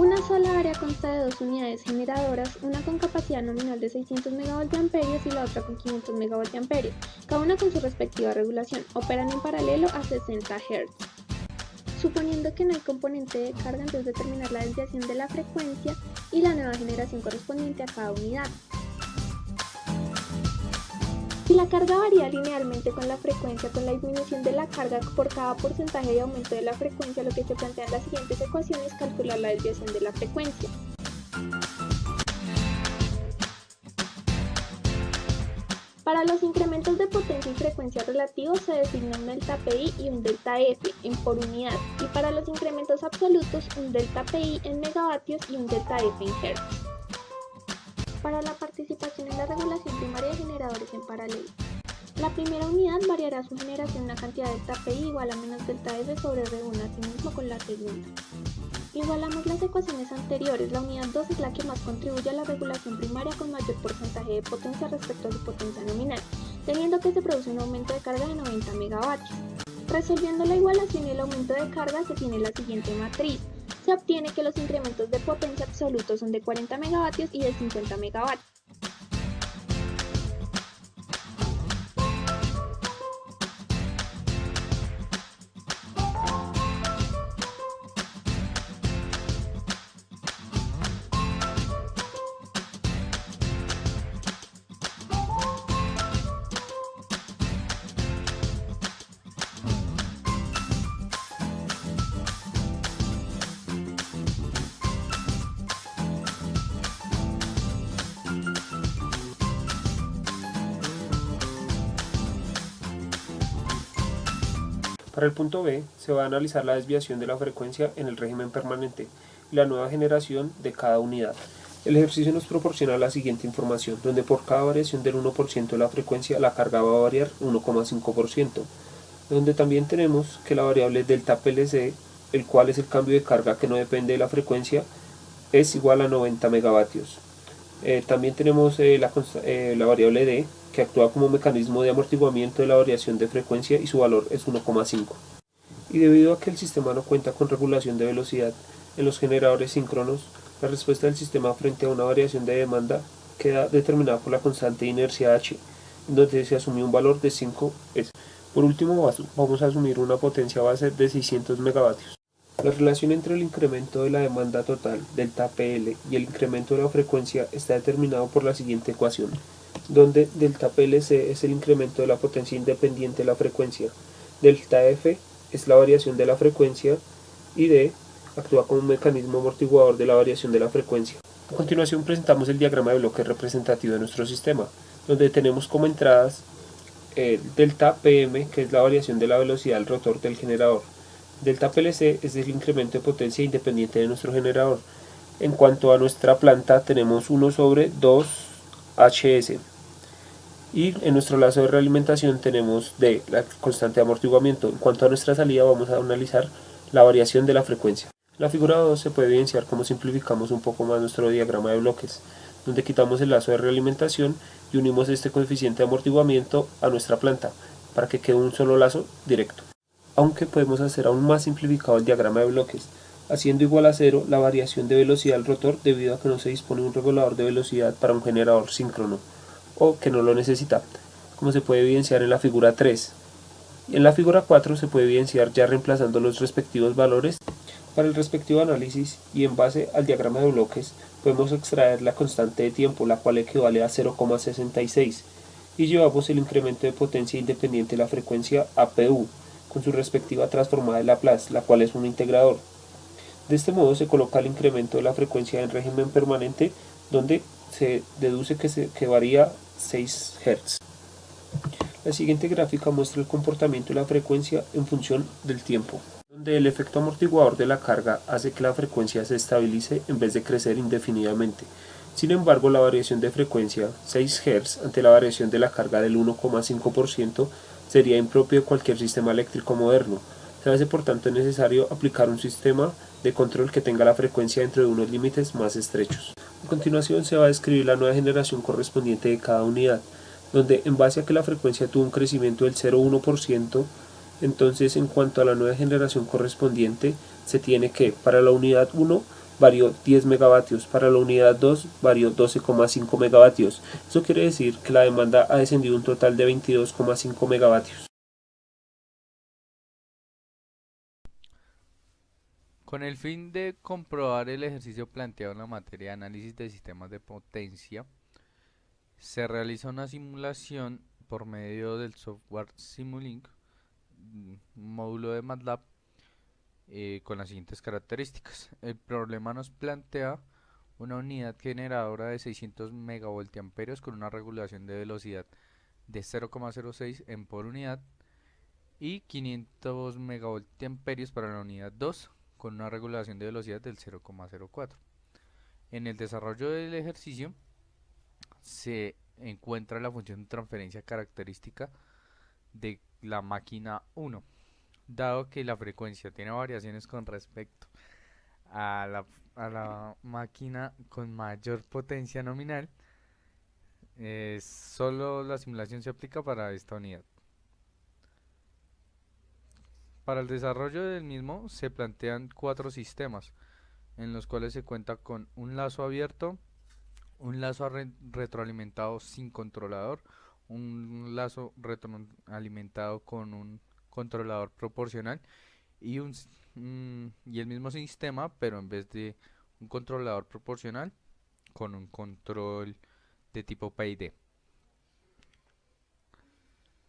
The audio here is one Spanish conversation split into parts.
Una sola área consta de dos unidades generadoras, una con capacidad nominal de 600 MVA y la otra con 500 MVA, cada una con su respectiva regulación. Operan en paralelo a 60 Hz. Suponiendo que no hay componente de carga, entonces determinar la desviación de la frecuencia y la nueva generación correspondiente a cada unidad. Si la carga varía linealmente con la frecuencia, con la disminución de la carga por cada porcentaje de aumento de la frecuencia, lo que se plantea en las siguientes ecuaciones es calcular la desviación de la frecuencia. Para los incrementos de potencia y frecuencia relativos se designa un delta Pi y un delta F en por unidad, y para los incrementos absolutos un delta Pi en megavatios y un delta F en hertz. Para la participación en la regulación primaria de generadores en paralelo, la primera unidad variará su generación una cantidad de delta Pi igual a menos delta F sobre R1, así mismo con la segunda. Igualamos las ecuaciones anteriores. La unidad 2 es la que más contribuye a la regulación primaria con mayor porcentaje de potencia respecto a su potencia nominal, teniendo que se produce un aumento de carga de 90 megavatios. Resolviendo la igualación y el aumento de carga se tiene la siguiente matriz. Se obtiene que los incrementos de potencia absolutos son de 40 megavatios y de 50 megavatios. Para el punto B, se va a analizar la desviación de la frecuencia en el régimen permanente y la nueva generación de cada unidad. El ejercicio nos proporciona la siguiente información, donde por cada variación del 1% de la frecuencia, la carga va a variar 1,5%, donde también tenemos que la variable delta PLC, el cual es el cambio de carga que no depende de la frecuencia, es igual a 90 megavatios. También tenemos la variable D, que actúa como mecanismo de amortiguamiento de la variación de frecuencia y su valor es 1,5. Y debido a que el sistema no cuenta con regulación de velocidad en los generadores síncronos, la respuesta del sistema frente a una variación de demanda queda determinada por la constante de inercia H, donde se asume un valor de 5S. Por último, vamos a asumir una potencia base de 600 megavatios. La relación entre el incremento de la demanda total, delta PL, y el incremento de la frecuencia está determinado por la siguiente ecuación, donde delta PLC es el incremento de la potencia independiente de la frecuencia, delta F es la variación de la frecuencia y D actúa como un mecanismo amortiguador de la variación de la frecuencia. A continuación presentamos el diagrama de bloque representativo de nuestro sistema, donde tenemos como entradas delta PM, que es la variación de la velocidad del rotor del generador. Delta PLC es el incremento de potencia independiente de nuestro generador. En cuanto a nuestra planta tenemos 1 sobre 2 HS. Y en nuestro lazo de realimentación tenemos D, la constante de amortiguamiento. En cuanto a nuestra salida vamos a analizar la variación de la frecuencia. En la figura 2 se puede evidenciar cómo simplificamos un poco más nuestro diagrama de bloques, donde quitamos el lazo de realimentación y unimos este coeficiente de amortiguamiento a nuestra planta, para que quede un solo lazo directo. Aunque podemos hacer aún más simplificado el diagrama de bloques, haciendo igual a 0 la variación de velocidad del rotor debido a que no se dispone de un regulador de velocidad para un generador síncrono, o que no lo necesita, como se puede evidenciar en la figura 3. En la figura 4 se puede evidenciar ya reemplazando los respectivos valores. Para el respectivo análisis y en base al diagrama de bloques podemos extraer la constante de tiempo, la cual equivale a 0,66, y llevamos el incremento de potencia independiente de la frecuencia a PU, con su respectiva transformada de Laplace, la cual es un integrador. De este modo se coloca el incremento de la frecuencia en régimen permanente, donde se deduce que varía 6 Hz. La siguiente gráfica muestra el comportamiento de la frecuencia en función del tiempo, donde el efecto amortiguador de la carga hace que la frecuencia se estabilice en vez de crecer indefinidamente. Sin embargo, la variación de frecuencia, 6 Hz, ante la variación de la carga del 1,5%, sería impropio de cualquier sistema eléctrico moderno. Se hace por tanto necesario aplicar un sistema de control que tenga la frecuencia dentro de unos límites más estrechos. A continuación se va a describir la nueva generación correspondiente de cada unidad, donde en base a que la frecuencia tuvo un crecimiento del 0,1%, entonces en cuanto a la nueva generación correspondiente se tiene que para la unidad 1 varió 10 megavatios, para la unidad 2 varió 12,5 megavatios. Eso quiere decir que la demanda ha descendido un total de 22,5 megavatios. Con el fin de comprobar el ejercicio planteado en la materia de análisis de sistemas de potencia, se realiza una simulación por medio del software Simulink, un módulo de MATLAB, con las siguientes características. El problema nos plantea una unidad generadora de 600 megavoltiamperios con una regulación de velocidad de 0,06 en por unidad y 500 megavoltiamperios para la unidad 2 con una regulación de velocidad del 0,04. En el desarrollo del ejercicio se encuentra la función de transferencia característica de la máquina 1. Dado que la frecuencia tiene variaciones con respecto a la máquina con mayor potencia nominal, solo la simulación se aplica para esta unidad. Para el desarrollo del mismo se plantean 4 sistemas, en los cuales se cuenta con un lazo abierto, un lazo retroalimentado sin controlador, un lazo retroalimentado con un controlador proporcional y y el mismo sistema, pero en vez de un controlador proporcional, con un control de tipo PID.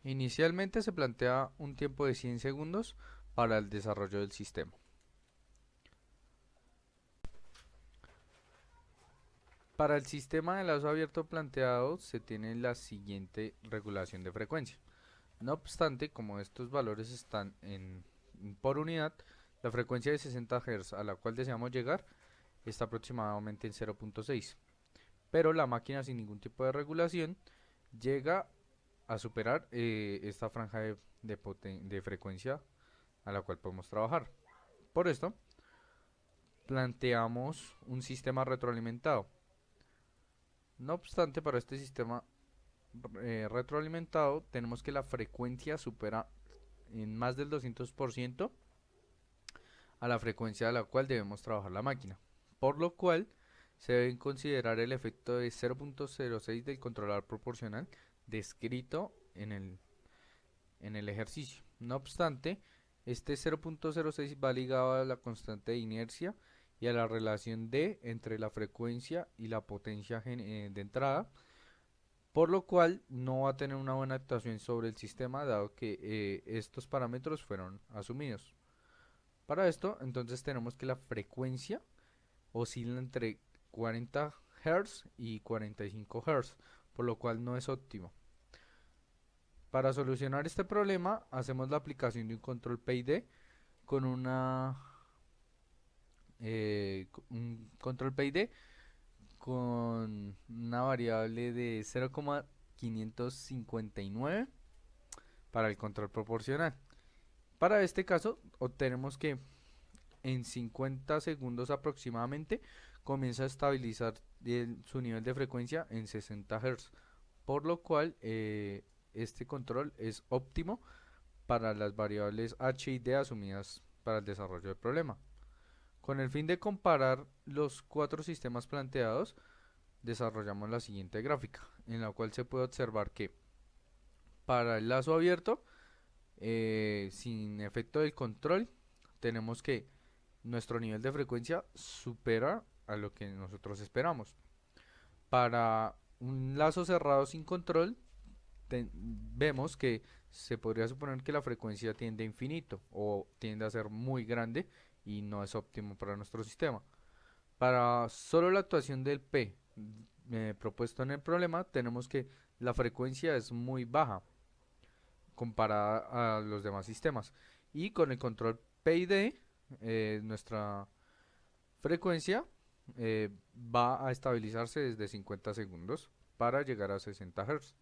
Inicialmente se plantea un tiempo de 100 segundos para el desarrollo del sistema. Para el sistema de lazo abierto planteado se tiene la siguiente regulación de frecuencia. No obstante, como estos valores están por unidad, la frecuencia de 60 Hz a la cual deseamos llegar está aproximadamente en 0.6. Pero la máquina sin ningún tipo de regulación llega a superar esta franja de frecuencia a la cual podemos trabajar. Por esto, planteamos un sistema retroalimentado. No obstante, para este sistema retroalimentado tenemos que la frecuencia supera en más del 200% a la frecuencia a la cual debemos trabajar la máquina, por lo cual se debe considerar el efecto de 0.06 del controlador proporcional descrito en el ejercicio. No obstante, este 0.06 va ligado a la constante de inercia y a la relación D entre la frecuencia y la potencia de entrada, por lo cual no va a tener una buena actuación sobre el sistema dado que estos parámetros fueron asumidos. Para esto, entonces tenemos que la frecuencia oscila entre 40 Hz y 45 Hz, por lo cual no es óptimo. Para solucionar este problema, hacemos la aplicación de un control PID con un control PID con una variable de 0,559 para el control proporcional. Para este caso, obtenemos que en 50 segundos aproximadamente comienza a estabilizar su nivel de frecuencia en 60 Hz, por lo cual este control es óptimo para las variables h y d asumidas para el desarrollo del problema. Con el fin de comparar los 4 sistemas planteados, desarrollamos la siguiente gráfica, en la cual se puede observar que para el lazo abierto, sin efecto del control, tenemos que nuestro nivel de frecuencia supera a lo que nosotros esperamos. Para un lazo cerrado sin control, vemos que se podría suponer que la frecuencia tiende a infinito o tiende a ser muy grande y no es óptimo para nuestro sistema. Para solo la actuación del P propuesto en el problema, tenemos que la frecuencia es muy baja comparada a los demás sistemas. Y con el control PID, nuestra frecuencia va a estabilizarse desde 50 segundos para llegar a 60 Hz.